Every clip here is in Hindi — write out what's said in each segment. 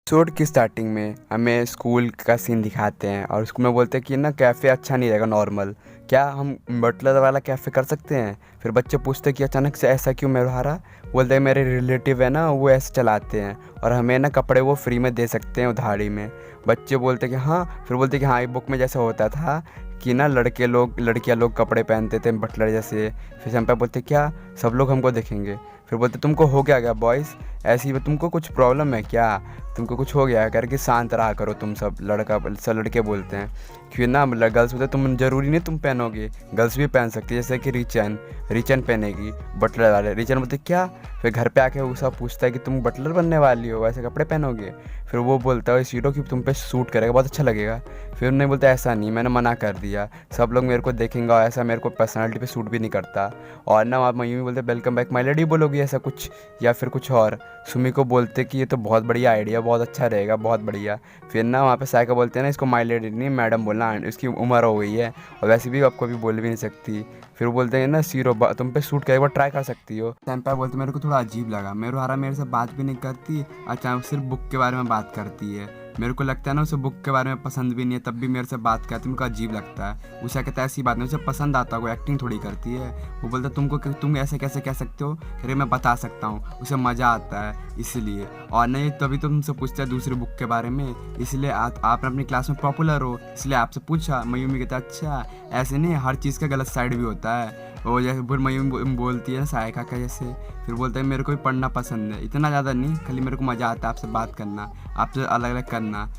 एपिसोड की स्टार्टिंग में हमें स्कूल का सीन दिखाते हैं और उसमें बोलते हैं कि ना कैफ़े अच्छा नहीं रहेगा नॉर्मल, क्या हम बटलर वाला कैफ़े कर सकते हैं। फिर बच्चे पूछते हैं कि अचानक से ऐसा क्यों मेरा। बोलते हैं मेरे रिलेटिव है ना, वो ऐसे चलाते हैं और हमें ना कपड़े वो फ्री में दे सकते हैं उधारी में। बच्चे बोलते हैं कि हाँ, फिर बोलते हैं कि हाँ, ये बुक में जैसा होता था कि ना लड़कियाँ लोग कपड़े पहनते थे बटलर जैसे। फिर सैम्पा बोलते क्या सब लोग हमको देखेंगे। फिर बोलते तुमको हो गया बॉयज़, ऐसी तुमको कुछ प्रॉब्लम है क्या, तुमको कुछ हो गया है करके शांत रहा करो तुम सब। लड़के बोलते हैं कि ना गर्ल्स बोलते तुम ज़रूरी नहीं तुम पहनोगे, गर्ल्स भी पहन सकती है, जैसे कि रिचन पहनेगी बटलर वाले। रिचन बोलते क्या। फिर घर पे आके वो सब पूछता है कि तुम बटलर बनने वाली हो, वैसे कपड़े पहनोगे। फिर वो बोलता है शीरो कि तुम पे सूट करेगा, बहुत अच्छा लगेगा। फिर उन्हें बोलता ऐसा नहीं, मैंने मना कर दिया, सब लोग मेरे को देखेंगे और ऐसा मेरे को पर्सनैलिटी पे सूट भी नहीं करता। और ना आप मयूमी बोलते वेलकम बैक माई लेडी बोलोगी ऐसा कुछ, या फिर कुछ और। सुमी को बोलते कि ये तो बहुत बढ़िया आइडिया, बहुत अच्छा रहेगा, बहुत बढ़िया। फिर ना वहाँ पे साइका बोलते हैं ना इसको माई लेडी नहीं मैडम बोलना, इसकी उम्र हो गई है और वैसे भी आपको भी बोल भी नहीं सकती। फिर बोलते हैं ना सीरो तुम पे सूट करेगा, ट्राई कर सकती हो। सैम्पा बोलते मेरे को थोड़ा अजीब लगा, मेरे से बात भी नहीं करती, अचानक सिर्फ बुक के बारे में बात करती है। मेरे को लगता है ना उसे बुक के बारे में पसंद भी नहीं है, तब भी मेरे से बात करती है, मेरे को अजीब लगता है। उसे कहता है ऐसी बात नहीं, उसे पसंद आता है, वो एक्टिंग थोड़ी करती है। वो बोलता है तुम ऐसे कैसे कह सकते हो, कह रहे मैं बता सकता हूँ, उसे मज़ा आता है इसलिए। और नहीं तभी तो तुमसे पूछता है दूसरी बुक के बारे में, इसलिए आप अपनी क्लास में पॉपुलर हो इसलिए आपसे पूछा। मयूमी कहता अच्छा ऐसे नहीं, हर चीज़ का गलत साइड भी होता है। वो जैसे फिर मयूमी बोलती है सायका का जैसे। फिर बोलते हैं मेरे को भी पढ़ना पसंद है, इतना ज़्यादा नहीं, खाली मेरे को मज़ा आता है आपसे बात करना, आपसे अलग अलग करना।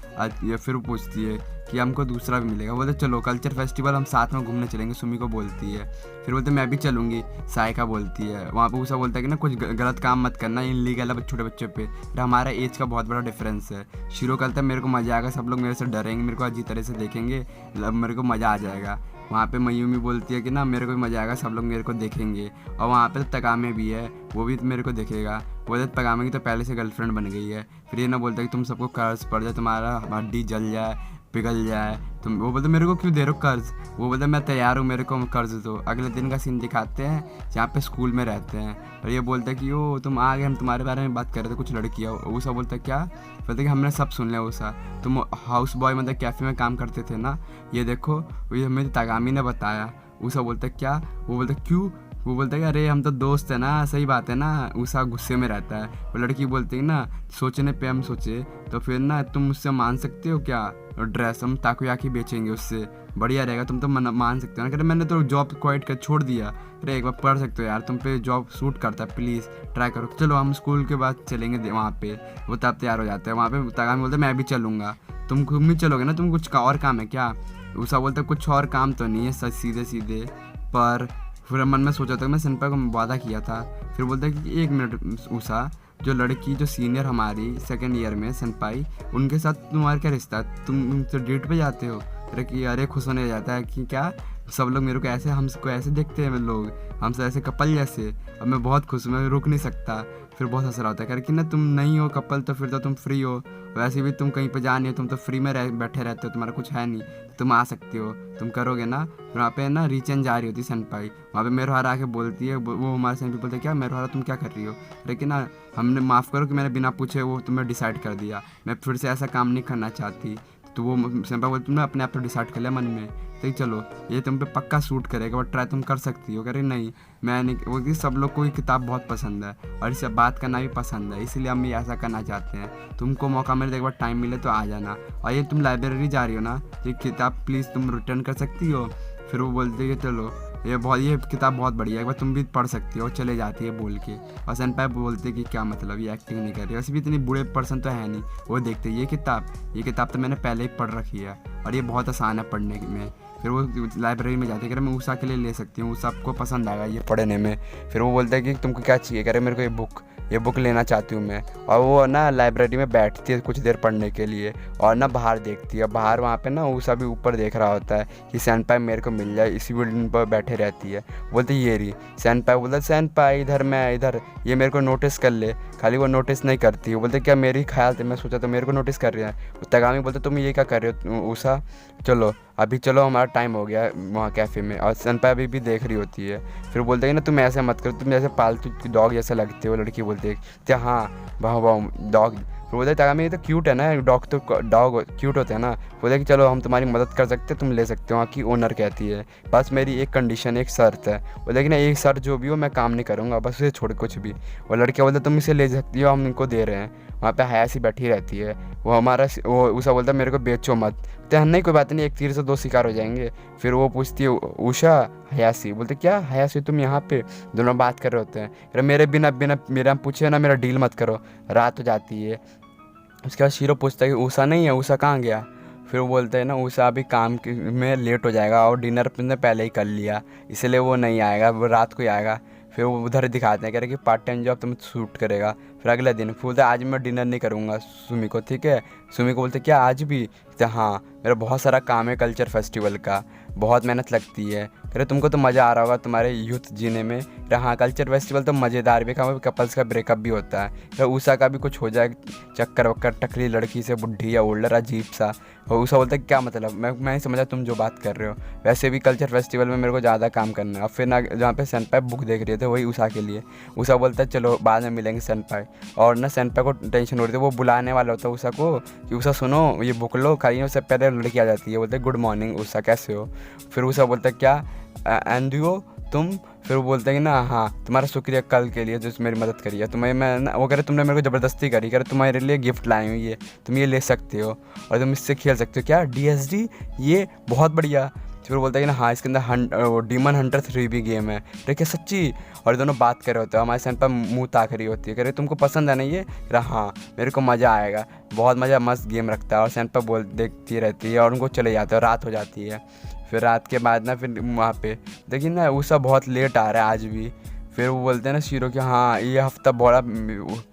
ये फिर पूछती है कि हमको दूसरा भी मिलेगा। बोलते चलो कल्चर फेस्टिवल हम साथ में घूमने चलेंगे, सुमी को बोलती है। फिर बोलते मैं भी चलूँगी, सायका बोलती है। वहाँ पे उसा बोलता है कि ना कुछ गलत काम मत करना, इनलीगल है छोटे बच्चों पे। फिर हमारा एज का बहुत बड़ा डिफरेंस है। शीरो कहता है मेरे को मज़ा आएगा, सब लोग मेरे से डरेंगे, मेरे को अजीब तरह से देखेंगे, मेरे को मज़ा आ जाएगा। वहाँ पे मयूमी बोलती है कि ना मेरे को भी मज़ा आएगा, सब लोग मेरे को देखेंगे। और वहाँ पे तकामे भी है, वो भी मेरे को देखेगा। बोलते तकामे की तो पहले से गर्लफ्रेंड बन गई है। फिर ये ना बोलता है कि तुम सबको कर्ज पड़ जाए, तुम्हारा हड्डी जल जाए, पिघल जाए तुम। वो बोलते मेरे को क्यों दे रहे हो कर्ज। वो बोलते मैं तैयार हूँ, मेरे को कर्ज दो। अगले दिन का सीन दिखाते हैं जहाँ पे स्कूल में रहते हैं और ये बोलते हैं कि ओ तुम आ गए, हम तुम्हारे बारे में बात कर रहे थे, कुछ लड़कियाँ। ऊषा बोलता है क्या। बोलते कि हमने सब सुन लिया ऊषा, तुम हाउस बॉय मतलब कैफ़े में काम करते थे ना, ये देखो ये हमें तगामी ने बताया। ऊषा बोलता क्या। वो बोलता क्यों। वो बोलता है कि अरे हम तो दोस्त है ना, सही बात है ना। ऊषा गुस्से में रहता है। वो लड़की बोलती है ना सोचने पे हम सोचे तो फिर ना तुम मुझसे मान सकते हो क्या, ड्रेस हम ताकोयाकी बेचेंगे उससे, बढ़िया रहेगा, तुम तो मान सकते हो ना। मैंने तो जॉब क्वाइट कर छोड़ दिया। अरे एक बार पढ़ सकते हो यार, तुम पे जॉब सूट करता है, प्लीज़ ट्राई करो। चलो हम स्कूल के बाद चलेंगे वहाँ पे। वो तब तैयार हो जाता है। वहाँ पे तगामी बोलते मैं भी चलूँगा। तुम घूमने चलोगे ना, तुम कुछ और काम है क्या। ऊषा बोलता कुछ और काम तो नहीं है, सच सीधे सीधे। पर फिर मन में सोचा था मैं सेनपाई को वादा किया था। फिर बोलता है कि एक मिनट ऊषा, जो लड़की जो सीनियर हमारी सेकेंड ईयर में सेनपाई, उनके साथ तुम्हारा क्या रिश्ता है, तुम तो डेट पे जाते हो। अरे कि अरे खुश होने जाता है कि क्या सब लोग मेरे को ऐसे, हमको ऐसे देखते हैं लोग, हमसे ऐसे कपल जैसे। अब मैं बहुत खुश हूँ, मैं रुक नहीं सकता। फिर बहुत हंस रहा होता है कि ना तुम नहीं हो कपल तो फिर तो तुम फ्री हो, वैसे भी तुम कहीं पे जा नहीं हो, तुम तो फ्री में बैठे रहते हो, तुम्हारा कुछ है नहीं, तुम आ सकती हो, तुम करोगे ना। फिर वहाँ पे ना रीचन जा रही होती सेनपाई, वहाँ पे मेरुहारा आके बोलती है, वो हमारे सेनपाई बोलते क्या मेरुहारा तुम क्या कर रही हो। लेकिन ना हमने माफ़ करो कि मैंने बिना पूछे वो तुम्हें डिसाइड कर दिया, मैं फिर से ऐसा काम नहीं करना चाहती। तो वो सेनपाई बोलती तुमने अपने आप तो डिसाइड कर लिया मन में, तो चलो ये तुम पे पक्का सूट करेगा, बट ट्राई तुम कर सकती हो। करे नहीं मैं नहीं। वो सब लोग को ये किताब बहुत पसंद है और इसे बात करना भी पसंद है, इसलिए हम ये ऐसा करना चाहते हैं। तुमको मौका मिले तो एक बार टाइम मिले तो आ जाना। और ये तुम लाइब्रेरी जा रही हो ना, ये किताब प्लीज़ तुम रिटर्न कर सकती हो। फिर वो बोलती है चलो ये किताब बहुत बढ़िया है, एक बार तुम भी पढ़ सकती हो। चले जाती है बोल के। और सेनपाई बोलते कि क्या मतलब ये एक्टिंग नहीं कर रही, वैसे भी इतनी बूढ़े पर्सन तो है नहीं। वो देखते ये किताब तो मैंने पहले ही पढ़ रखी है और ये बहुत आसान है पढ़ने में। फिर वो लाइब्रेरी में जाते, कह रहे मैं ऊषा के लिए ले सकती हूँ, ऊषा आपको पसंद आएगा ये पढ़ने में। फिर वो बोलता है कि तुमको क्या चाहिए, कह रहे मेरे को ये बुक लेना चाहती हूँ मैं। और वो ना लाइब्रेरी में बैठती है कुछ देर पढ़ने के लिए और ना बाहर देखती है। बाहर वहाँ पे ना ऊषा भी ऊपर देख रहा होता है कि सेनपाई मेरे को मिल जाए, इसी बिल्डिंग पर बैठे रहती है। बोलते ये रही सेनपाई। बोलता सेनपाई इधर, मैं इधर, ये मेरे को नोटिस कर ले। खाली वो नोटिस नहीं करती। वो बोलते क्या मेरी ख्याल थे, मैं सोचा तो मेरे को नोटिस कर रही है। तगामी बोलते तुम ये क्या कर रहे हो ऊषा, चलो अभी चलो हमारा टाइम हो गया वहाँ कैफ़े में। और सेनपाई अभी भी देख रही होती है। फिर बोलते हैं ना तुम ऐसे मत करो, तुम जैसे पालतू डॉग जैसे लगते हो। लड़की बोलती है हाँ वाह डॉग फिर बोलते ताकामी ये तो क्यूट है ना, डॉग क्यूट होते हैं ना। बोलते कि चलो हम तुम्हारी मदद कर सकते हैं, तुम ले सकते हो। वहाँ की ओनर कहती है बस मेरी एक कंडीशन, एक शर्त है। बोलते कि ना एक शर्त जो भी हो मैं काम नहीं करूँगा, बस उसे छोड़ कुछ भी। और लड़के बोलते तुम इसे ले सकती हो, हम इनको दे रहे हैं। वहाँ पे हयासी बैठी रहती है, वो उषा बोलता है मेरे को बेचो मत। बोलते नहीं कोई बात नहीं, एक तीर से दो शिकार हो जाएंगे। फिर वो पूछती है उषा हयासी, बोलते क्या हयासी तुम यहाँ पे? दोनों बात कर रहे होते हैं। फिर मेरे बिना बिना मेरा पूछे ना मेरा डील मत करो। रात हो जाती है। उसके बाद शीरो पूछता है कि उषा नहीं है, उषा कहाँ गया? फिर वो बोलते हैं ना उषा अभी में लेट हो जाएगा और डिनर ने पहले ही कर लिया, इसलिए वो नहीं आएगा, वो रात को ही आएगा। फिर वो उधर दिखाते हैं, कह रहे कि पार्ट टाइम जॉब तुम्हें सूट करेगा। फिर अगले दिन फिर बोलते आज मैं डिनर नहीं करूँगा सुमी को, ठीक है। सुमी को बोलते क्या आज भी? तो हाँ मेरा बहुत सारा काम है कल्चर फेस्टिवल का, बहुत मेहनत लगती है। कह रहे तुमको तो मज़ा आ रहा होगा तुम्हारे यूथ जीने में। हाँ कल्चर फेस्टिवल तो मज़ेदार भी, कहाँ कपल्स का ब्रेकअप भी होता है। फिर उषा का भी कुछ हो जाए चक्कर वक्कर, टकली लड़की से बुढ़ी या ओल्डर अजीब सा। और उषा बोलता है क्या मतलब, मैं नहीं समझा तुम जो बात कर रहे हो। वैसे भी कल्चर फेस्टिवल में मेरे को ज़्यादा काम करना है। और फिर ना जहाँ पे सेनपाई बुक देख रहे थे वही उषा के लिए। उषा बोलता है चलो बाद में मिलेंगे सेनपाई। और ना सेनपाई को टेंशन हो रही थी, वो बुलाने वाला होता है उषा को कि उषा सुनो ये बुक लो, खाली उससे पहले लड़की आ जाती है। बोलते गुड मॉर्निंग उषा कैसे हो? फिर उषा बोलता है क्या एंडियो तुम? फिर वो बोलते हैं कि ना हाँ तुम्हारा शुक्रिया कल के लिए जो मेरी मदद करी है तुम्हें। मैं ना वो कह रहे तुमने मेरे को ज़बरदस्ती करी, कह रहे तुम्हारे लिए गिफ्ट लाई हुई है, तुम ये ले सकते हो और तुम इससे खेल सकते हो। क्या DSD? ये बहुत बढ़िया। फिर बोलता है कि ना हाँ इसके अंदर डीमन हंटर 3 भी गेम है। देखिए सच्ची। और दोनों बात कर रहे होते हैं, हमारे सैन पर मुँह ताक रही होती है, कह रहे तुमको पसंद है ना ये? कह हाँ मेरे को मज़ा आएगा, बहुत मज़ा, मस्त गेम रखता है। और सैन पर देखती रहती है और उनको चले जाते हैं। रात हो जाती है। फिर रात के बाद ना फिर वहाँ पे देखिए ना उषा बहुत लेट आ रहा है आज भी। फिर वो बोलते हैं ना शीरो कि हाँ ये हफ्ता बड़ा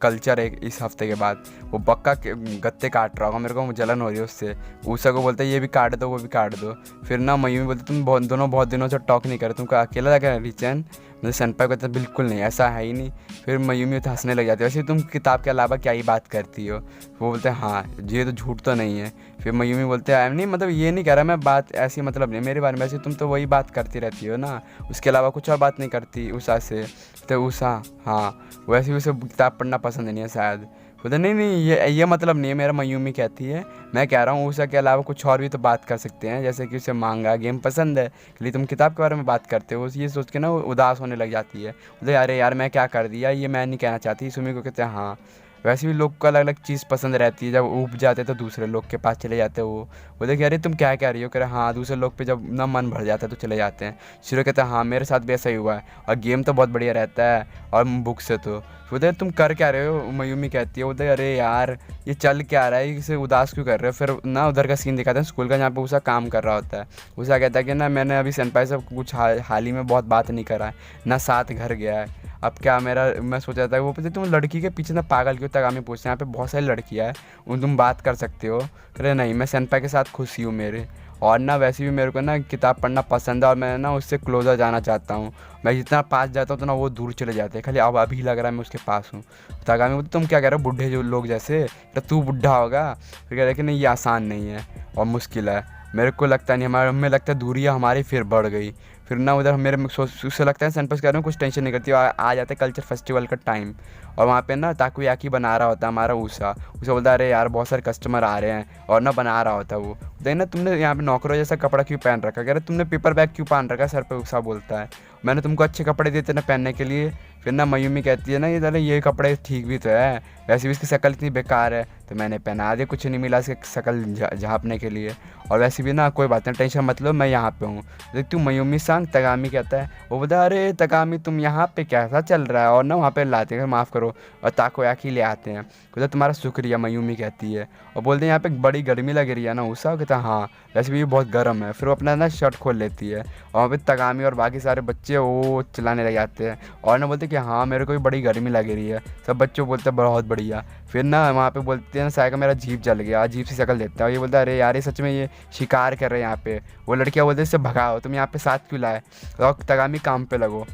कल्चर है, इस हफ्ते के बाद वो पक्का गत्ते काट रहा होगा, मेरे को जलन हो रही है उससे। उषा को बोलते हैं ये भी काट दो वो भी काट दो। फिर ना मयूमी बोलते तुम दोनों बहुत दिनों से टॉक नहीं कर रहे, तुमको अकेला लगा रिचैन? मुझे सनपाई कहता है बिल्कुल नहीं, ऐसा है ही नहीं। फिर मयूमी तो हंसने लग जाती है, वैसे तुम किताब के अलावा क्या ही बात करती हो? वो बोलते हैं हाँ ये तो झूठ तो नहीं है। फिर मयूमी बोलते हैं नहीं मतलब ये नहीं कह रहा मैं, बात ऐसी मतलब नहीं मेरे बारे में, ऐसे तुम तो वही बात करती रहती हो ना, उसके अलावा कुछ और बात नहीं करती उषा से। तो उषा हाँ वैसे भी उसे किताब पढ़ना पसंद नहीं है शायद। बोलते नहीं नहीं ये मतलब नहीं है मेरा। मयूमी कहती है मैं कह रहा हूँ उषा के अलावा कुछ और भी तो बात कर सकते हैं, जैसे कि उसे मांगा गेम पसंद है, इसलिए तुम किताब के बारे में बात करते हो। ये सोच के ना वो उदास होने लग जाती है। बोलते अरे यार मैं क्या कर दिया, ये मैं नहीं कहना चाहती। सुमी को कहते हैं हाँ वैसे भी लोग को अलग अलग चीज़ पसंद रहती है, जब ऊब जाते तो दूसरे लोग के पास चले जाते वो। बोले कि अरे तुम क्या कह रही हो? कह रहे हाँ दूसरे लोग पे जब ना मन भर जाता है तो चले जाते हैं। शिरो कहता है हाँ मेरे साथ भी ऐसा ही हुआ है, और गेम तो बहुत बढ़िया रहता है और बुक से तो। बोलते तुम कर क्या रहे हो? मयूमी कहती है। बोलते अरे यार ये चल क्या रहा है, इसे उदास क्यों कर रहे हो? फिर ना उधर का सीन दिखाते हैं स्कूल का, जहाँ पे उषा काम कर रहा होता है। उषा कहता है कि ना मैंने अभी सेनपाई से कुछ हाल ही में बहुत बात नहीं करा है, ना साथ घर गया है। अब क्या मैं सोचा था वो पता तुम लड़की के पीछे ना पागल क्यों तक? हमें पूछते हैं यहाँ पे बहुत सारी लड़कियाँ हैं, उन तुम बात कर सकते हो। अरे नहीं मैं सेनपाई के साथ खुशी हूँ मेरे, और ना वैसे भी मेरे को ना किताब पढ़ना पसंद है और मैं ना उससे क्लोज़र जाना चाहता हूँ। मैं जितना पास जाता हूँ तो ना वो दूर चले जाते हैं, खाली अब अभी लग रहा है मैं उसके पास हूँ। तागामी बोलते तुम क्या कह रहे हो बुढ़े जो लोग जैसे, तो तू बुढ़ा होगा? फिर कह रहे कि नहीं ये आसान नहीं है और मुश्किल है, मेरे को लगता नहीं, हमारे हमें लगता है दूरियाँ हमारी फिर बढ़ गई। फिर ना उधर मेरे उससे लगता है सैनपाई कह रहे हैं कुछ टेंशन नहीं करती। आ जाते कल्चर फेस्टिवल का टाइम, और वहाँ पे ना ताकोयाकी बना रहा होता है हमारा उषा बोलता है अरे यार बहुत सारे कस्टमर आ रहे हैं, और ना बना रहा होता है वो। देख ना तुमने यहाँ पे नौकरों जैसा कपड़ा क्यों पहन रखा? कह रहे तुमने पेपर बैग क्यों पहन रखा सर पे? उषा बोलता है मैंने तुमको अच्छे कपड़े देते ना पहनने के लिए। फिर ना मयूमी कहती है ना ये कपड़े ठीक भी तो है, वैसे भी इसकी शक्ल इतनी बेकार है तो मैंने पहना दिया, कुछ नहीं मिला इसकी शक्ल झाँपने के लिए, और वैसे भी ना कोई बात नहीं टेंशन मत लो मैं यहाँ पे हूँ। देख तू मयूमी सांग तगामी कहता है। वो बोलता अरे तगामी तुम यहाँ पे कैसा चल रहा है? और ना वहाँ पे लाते हैं माफ़ करो और ताकोयाकी ले आते हैं। बोलता तुम्हारा शुक्रिया मयूमी कहती है, और बोलते हैं यहाँ पे बड़ी गर्मी लग रही है ना उषा? कहता हाँ वैसे भी बहुत गर्म है। फिर वो अपना ना शर्ट खोल लेती है, और वहाँ पे तगामी और बाकी सारे बच्चे वो चिल्लाने लग जाते हैं, और ना बोलते कि हाँ मेरे को भी बड़ी गर्मी लग रही है। सब बच्चों बोलते हैं बहुत बढ़िया। फिर ना वहाँ पे बोलते हैं ना सायका मेरा जीभ जल गया, अजीब सी शक्ल देता है। ये बोलता है अरे यार ये सच में ये शिकार कर रहे हैं यहाँ पे। वो लड़कियाँ बोलते इससे भगाओ, तुम यहाँ पे साथ क्यों लाए? और तगामी काम पे लगो।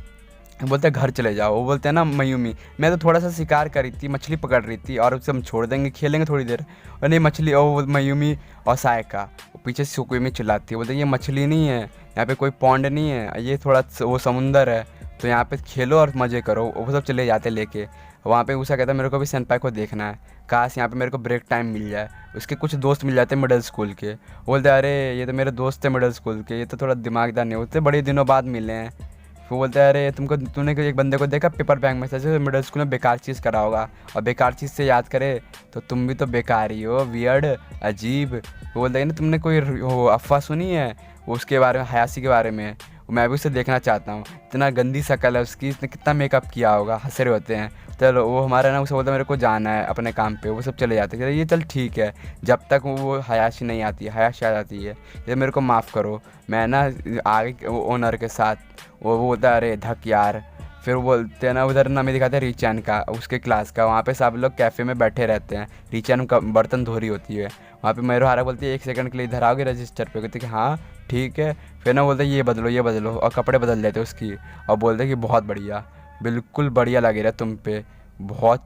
बोलते हैं घर चले जाओ। वो बोलते हैं ना मयूमी मैं तो थोड़ा सा शिकार करी थी, मछली पकड़ रही थी, और उसे हम छोड़ देंगे खेलेंगे थोड़ी देर। और नहीं मछली, और मयूमी और सायका पीछे से सुकुमी चिल्लाती है। बोलते ये मछली नहीं है, यहाँ पे कोई पॉन्ड नहीं है, ये थोड़ा वो समुंदर है, तो यहाँ पे खेलो और मज़े करो। वो सब चले जाते लेके। वहाँ पे उषा कहता है मेरे को भी सेनपाई को देखना है। काश यहाँ पे मेरे को ब्रेक टाइम मिल जाए। उसके कुछ दोस्त मिल जाते मिडिल स्कूल के, बोलते अरे ये तो मेरे दोस्त थे मिडिल स्कूल के, ये तो थोड़ा दिमागदार नहीं होते, बड़े दिनों बाद मिले हैं। वो बोलता है अरे तूने एक बंदे को देखा पेपर बैग में से मिडिल स्कूल में बेकार चीज़ करा होगा, और बेकार चीज़ से याद करे तो तुम भी तो बेकार ही हो, वियर्ड, अजीब। वो बोलता है ना तुमने कोई वो अफवाह सुनी है उसके बारे में, हयासी के बारे में? मैं भी उसे देखना चाहता हूँ, इतना गंदी शक्ल है उसकी, इसने कितना मेकअप किया होगा, हंस रहे होते हैं। चलो वो हमारा ना, उसे बोलता मेरे को जाना है अपने काम पे, वो सब चले जाते हैं। ये चल ठीक है, जब तक वो हयाशी नहीं आती है, हयाशी आ जाती है, ये मेरे को माफ़ करो। मैं ना आगे ओनर के साथ, वो बोलता है अरे धक यार। फिर वो बोलते हैं ना, उधर ना हमें दिखाते हैं रिचैन का, उसके क्लास का, वहाँ पे सब लोग कैफ़े में बैठे रहते हैं, रिचैन का बर्तन धो रही होती है। वहाँ पे मेरुहारा बोलती है 1 सेकंड के लिए इधर आओगे रजिस्टर पे, कहते कि हाँ ठीक है। फिर ना बोलते ये बदलो, और कपड़े बदल देते उसकी, और बोलते कि बहुत बढ़िया, बिल्कुल बढ़िया लग रहा है तुम पे, बहुत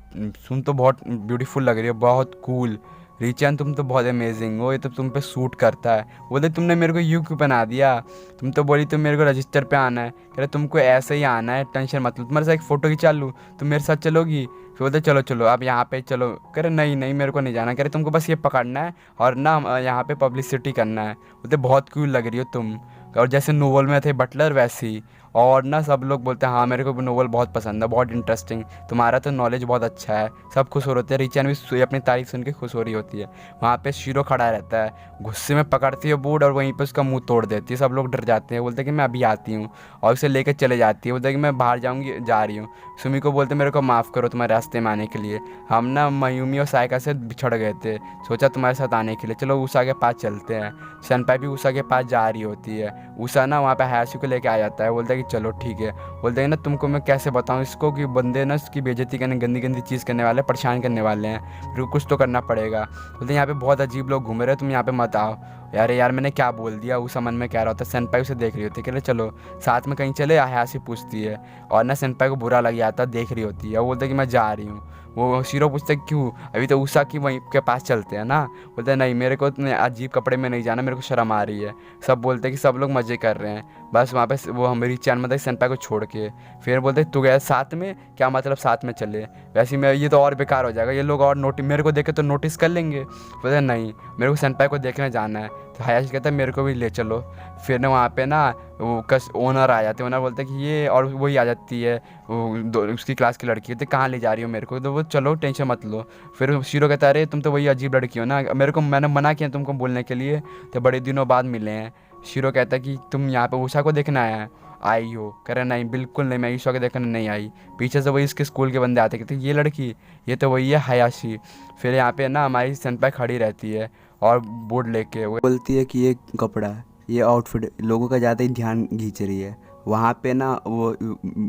तो बहुत ब्यूटीफुल लग रही है, बहुत कूल। रिचैन तुम तो बहुत अमेजिंग हो, ये तो तुम पे सूट करता है। बोलते तुमने मेरे को यूँ क्यों बना दिया, तुम तो बोली तुम मेरे को रजिस्टर पे आना है, कह रहे तुमको ऐसे ही आना है, टेंशन मत लो, तुम्हारे साथ एक फ़ोटो खिंचा लूँ, तुम मेरे साथ चलोगी? फिर बोलते चलो चलो आप यहाँ पे चलो, कह रहे नहीं मेरे को नहीं जाना, कह रहे तुमको बस ये पकड़ना है और ना यहाँ पे पब्लिसिटी करना है। बोलते बहुत कूल लग रही हो तुम, और जैसे नोवेल में थे बटलर वैसी। और ना सब लोग बोलते हैं हाँ मेरे को नोवेल बहुत पसंद है, बहुत इंटरेस्टिंग, तुम्हारा तो नॉलेज बहुत अच्छा है, सब खुश हो रहे होते हैं। रिचैन भी अपनी तारीफ सुन के खुश हो रही होती है। वहाँ पे शीरो खड़ा रहता है, गुस्से में पकड़ती है बोर्ड और वहीं पे उसका मुंह तोड़ देती है। सब लोग डर जाते हैं, बोलते हैं कि मैं अभी आती हूँ, और उसे लेकर चले जाती है। बोलते हैं कि मैं बाहर जा रही हूँ। सुमी को बोलते मेरे को माफ़ करो तुम्हारे रास्ते में आने के लिए, हम ना मयूमी और सायका से बिछड़ गए थे, सोचा तुम्हारे साथ आने के लिए, चलो उषा के पास चलते हैं। सनपाई भी उषा के पास जा रही होती है। उषा ना वहाँ पे हयाशी को लेके आ जाता है, बोलता है कि चलो ठीक है। बोलते हैं ना तुमको मैं कैसे बताऊँ इसको कि बंदे ना उसकी बेइज्जती करने, गंदी गंदी चीज़ करने वाले, परेशान करने वाले हैं, फिर कुछ तो करना पड़ेगा। बोलते हैं यहाँ पे बहुत अजीब लोग घूम रहे हैं, तुम यहाँ पे मत आओ। यार मैंने क्या बोल दिया, उस मन में कह रहा होता है। सनपाई उसे देख रही होती है, कह रहे चलो साथ में कहीं चले, हयाशी पूछती है, और ना सनपाई को बुरा लग जाता, देख रही होती है। वो बोलते कि मैं जा रही हूँ। वो शीरो पूछते क्यों, अभी तो उषा की वहीं के पास चलते हैं ना। बोलते हैं नहीं मेरे को इतने अजीब कपड़े में नहीं जाना, मेरे को शर्म आ रही है। सब बोलते हैं कि सब लोग मज़े कर रहे हैं, बस वहाँ पे वो हमारी चैन मतलब सनपाई को छोड़ के। फिर बोलते तू गया साथ में, क्या मतलब साथ में चले, वैसे मैं ये तो और बेकार हो जाएगा, ये लोग और मेरे को देखे तो नोटिस कर लेंगे। बोलते नहीं मेरे को सनपाई को देखने जाना है। तो हयाशी कहता है मेरे को भी ले चलो। फिर ना वहाँ पे ना वो ओनर आ जाते हैं, ओनर बोलते हैं कि ये, और वही आ जाती है उसकी क्लास की लड़की, कहते कहाँ ले जा रही हो मेरे को, तो वो चलो टेंशन मत लो। फिर शीरो कहता है अरे तुम तो वही अजीब लड़की हो ना, मैंने मना किया तुमको बोलने के लिए, तो बड़े दिनों बाद मिले हैं। शीरो कहता है कि तुम यहाँ पे उषा को देखना आया है, आई हो, कह रहे नहीं बिल्कुल नहीं, मैं उषा को देखने नहीं आई। पीछे से वही इसके स्कूल के बंदे आते, कहते ये लड़की, ये तो वही है हयाशी। फिर यहाँ पे ना हमारी सनपाई खड़ी रहती है और बोर्ड लेके वो बोलती है कि ये कपड़ा, ये आउटफिट लोगों का ज़्यादा ही ध्यान खींच रही है। वहाँ पे ना वो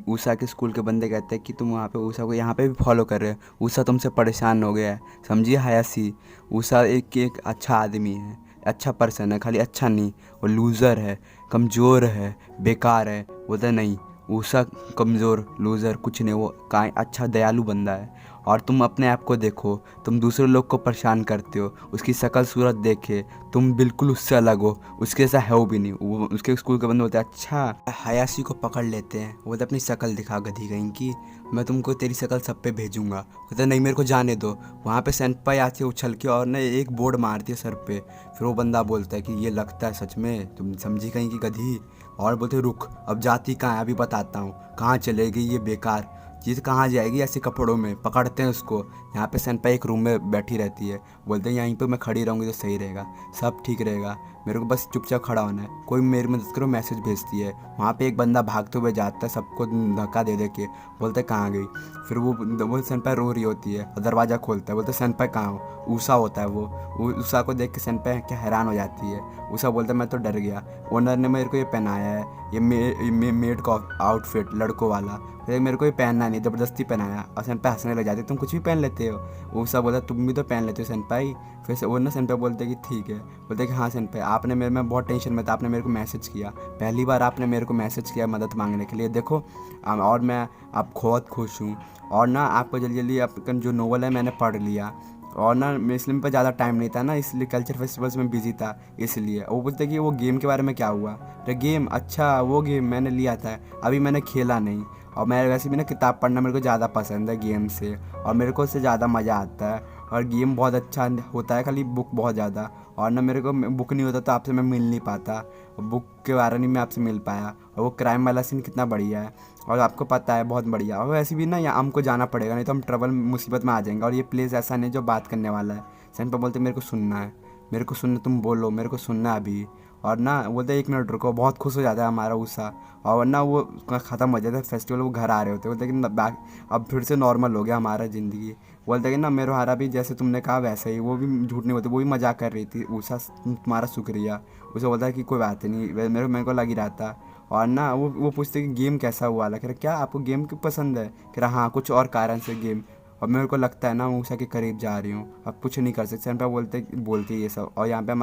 उषा के स्कूल के बंदे कहते हैं कि तुम वहाँ पे उषा को यहाँ पे भी फॉलो कर रहे हो, उषा तुमसे परेशान हो गया है, समझिए हयाशी। उषा एक अच्छा आदमी है, अच्छा पर्सन है, खाली अच्छा नहीं, वो लूज़र है, कमज़ोर है, बेकार है। बोलता नहीं उषा कमज़ोर लूज़र कुछ नहीं, वो का अच्छा दयालु बंदा है। और तुम अपने आप को देखो, तुम दूसरे लोग को परेशान करते हो, उसकी शक्ल सूरत देखे तुम बिल्कुल उससे अलग हो, उसके जैसा है वो भी नहीं। वो उसके स्कूल के बंदे बोलते हैं अच्छा, हयाशी को पकड़ लेते हैं, वो बोलते अपनी शक्ल दिखा गधी कहीं की, मैं तुमको तेरी शक्ल सब पे भेजूंगा। कहते नहीं मेरे को जाने दो। वहाँ पे सनपाई आती है उछल के और ना एक बोर्ड मारती है सर पे। फिर वो बंदा बोलता है कि ये लगता है सच में तुम समझी कहीं की गधी, और बोलते रुक अब जाती कहाँ है, अभी बताता हूँ कहाँ चलेगी ये बेकार चीज़, कहाँ जाएगी ऐसे कपड़ों में। पकड़ते हैं उसको। यहाँ पे सनपाई एक रूम में बैठी रहती है, बोलते हैं यहीं पे मैं खड़ी रहूँगी तो सही रहेगा, सब ठीक रहेगा, मेरे को बस चुपचाप खड़ा होना है, कोई मेरी मदद करो, मैसेज भेजती है। वहाँ पे एक बंदा भागते हुए जाता है, सबको धक्का दे के, बोलते कहाँ गई। फिर वो सनपाई रो रही होती है और दरवाज़ा खोलता है, बोलते सनपाई कहाँ हो। उषा होता है वो उषा को देख के सनपाई क्या हैरान हो जाती है। उषा बोलता है मैं तो डर गया, ओनर ने मेरे को ये पहनाया है, ये मेड का आउटफिट लड़कों वाला, मेरे को ये पहनना नहीं, ज़बरदस्ती पहनाया। और सनपाई हंसने लग जाती है, तुम कुछ भी पहन लेते हो। उषा बोलता तुम भी तो पहन लेते हो सनपाई। फिर से वो ना सनपाई बोलते कि ठीक है, बोलते कि हाँ सनपाई आपने मैं बहुत टेंशन में था, आपने मेरे को मैसेज किया, पहली बार आपने मेरे को मैसेज किया मदद मांगने के लिए, देखो और मैं आप बहुत खुश हूँ। और ना आपको जल्दी जल्दी आपका जो नोवेल है मैंने पढ़ लिया, और ना इसलिए पर ज़्यादा टाइम नहीं था ना, इसलिए कल्चर फेस्टिवल्स में बिजी था इसलिए। वो बोलते कि वो गेम के बारे में क्या हुआ, अरे गेम अच्छा वो गेम मैंने लिया था, अभी मैंने खेला नहीं, और मैं वैसे भी ना किताब पढ़ना मेरे को ज़्यादा पसंद है गेम से, और मेरे को उससे ज़्यादा मज़ा आता है। और गेम बहुत अच्छा होता है, खाली बुक बहुत ज़्यादा। और ना मेरे को बुक नहीं होता तो आपसे मैं मिल नहीं पाता, बुक के बारे में मैं आपसे मिल पाया। और वो क्राइम वाला सीन कितना बढ़िया है, और आपको पता है बहुत बढ़िया। और वैसे भी ना यहाँ हमको जाना पड़ेगा, नहीं तो हम ट्रबल मुसीबत में आ जाएंगे। और ये प्लेस ऐसा नहीं जो बात करने वाला है। सैन पे बोलते मेरे को सुनना है, मेरे को सुनना, तुम बोलो मेरे को सुनना है अभी। और ना बोलते 1 मिनट रुको, बहुत खुश हो जाता है हमारा ऊषा। और ना वो ख़त्म हो जाता है फेस्टिवल, वो घर आ रहे होते बोलते कि अब फिर से नॉर्मल हो गया हमारा ज़िंदगी। बोलते कि ना मेरुहारा भी जैसे तुमने कहा वैसे ही, वो भी झूठ नहीं बोलती, वो भी मजाक कर रही थी। ऊषा तुम्हारा शुक्रिया। उसे बोलता है कि कोई बात नहीं, मेरे को लग ही रहा था। और ना वो पूछते कि गेम कैसा हुआ वाला, कह रहा क्या आपको गेम क्यों पसंद है, कह रहा हाँ कुछ और कारण से गेम। और मेरे को लगता है ना ऊषा के करीब जा रही हूँ, अब कुछ नहीं कर सकते। सैन पे बोलती है ये सब। और यहाँ पे